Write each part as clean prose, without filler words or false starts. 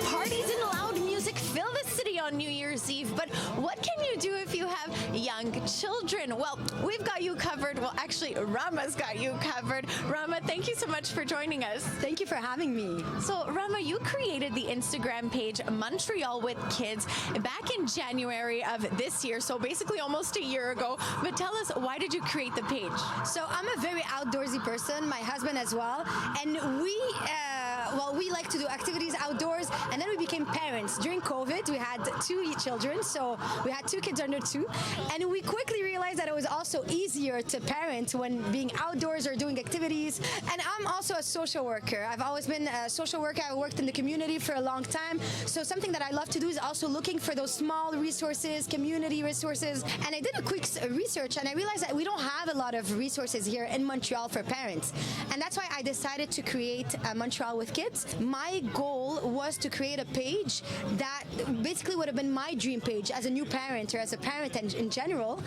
Parties and loud music fill the city on New Year's Eve, but what can you do if you have young children? Well, we've got you covered. Well, actually, Rama's got you covered. Rama, thank you so much for joining us. Thank you for having me. So, Rama, you created the Instagram page Montreal with Kids back in January of this year, so basically almost a year ago. But tell us, why did you create the page? So I'm a very outdoorsy person, my husband as well, and we like to do activities outdoors, and then we became parents. During COVID, we had 2 children, so we had 2 kids under 2, and we quickly realized that it was also easier to parent when being outdoors or doing activities. And I'm also a social worker. I've always been a social worker. I worked in the community for a long time, so something that I love to do is also looking for those small resources, community resources. And I did a quick research, and I realized that we don't have a lot of resources here in Montreal for parents, and that's why I decided to create Montreal with Kids. My goal was to create a page that basically would have been my dream page as a new parent or as a parent in general,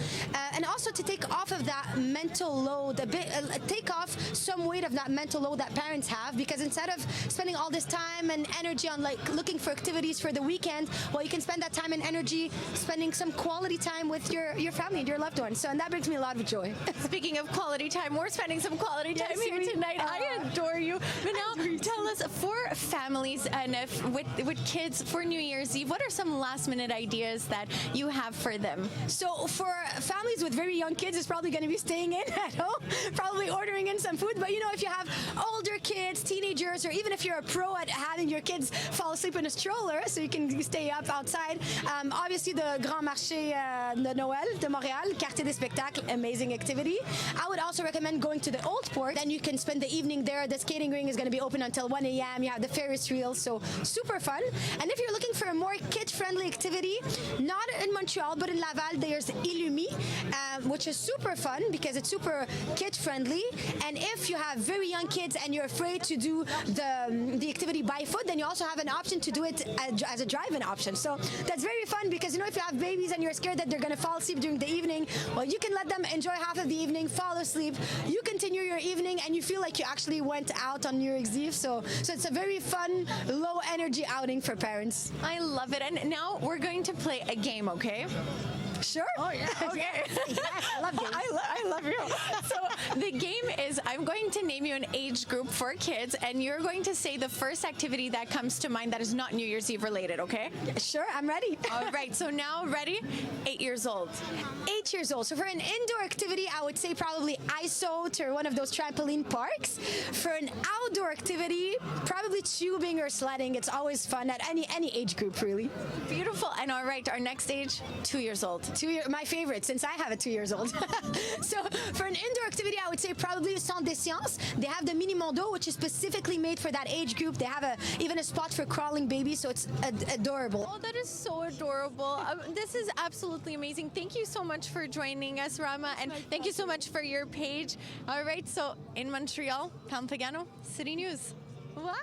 and also to take off of that mental load a bit, take off some weight of that mental load that parents have, because instead of spending all this time and energy on like looking for activities for the weekend, well, you can spend that time and energy spending some quality time with your family and your loved ones. So, and that brings me a lot of joy. Speaking of quality time, we're spending some quality time here tonight. I adore you. But now, tell us, for families and with kids for New Year's Eve, what are some last-minute ideas that you have for them? So for families with very young kids, it's probably going to be staying in at home, probably ordering in some food. But you know, if you have older kids, teenagers, or even if you're a pro at having your kids fall asleep in a stroller so you can stay up outside, obviously the Grand Marché de Noël de Montréal, Quartier des Spectacles, amazing activity. I would also recommend going to the Old Port. Then you can spend the evening there. The skating ring is going to be open until 1 a.m. You have the Ferris wheel, so super fun. And if you're looking for a more kid-friendly activity, not in Montreal, but in Laval, there's Illumi, which is super fun because it's super kid-friendly. And if you have very young kids and you're afraid to do the activity by foot, then you also have an option to do it as a drive-in option. So that's very fun because, you know, if you have babies and you're scared that they're going to fall asleep during the evening, well, you can let them enjoy half of the evening, fall asleep, you continue your evening, and you feel like you actually went out on New Year's Eve. So it's a very fun, low-energy outing for parents. I love it. And now we're going to play a game, okay? Sure. Oh, yeah. Okay. Yes, I love games. I love you. So the game is, I'm going to name you an age group for kids, and you're going to say the first activity that comes to mind that is not New Year's Eve related, okay? Sure, I'm ready. All right. So now, ready? 8 years old. 8 years old. So for an indoor activity, I would say probably ice-out or one of those trampoline parks. For an outdoor activity, probably tubing or sledding. It's always fun at any age group, really. Beautiful. And all right, our next age, 2 years old. My favorite, since I have a 2 years old. So for an indoor activity, I would say probably Centre des Sciences. They have the Mini Mondo, which is specifically made for that age group. They have even a spot for crawling babies, so it's adorable. Oh, that is so adorable. This is absolutely amazing. Thank you so much for joining us, Rama, and thank you so much for your page. All right, so in Montreal, Pam Pagano, City News. Wow.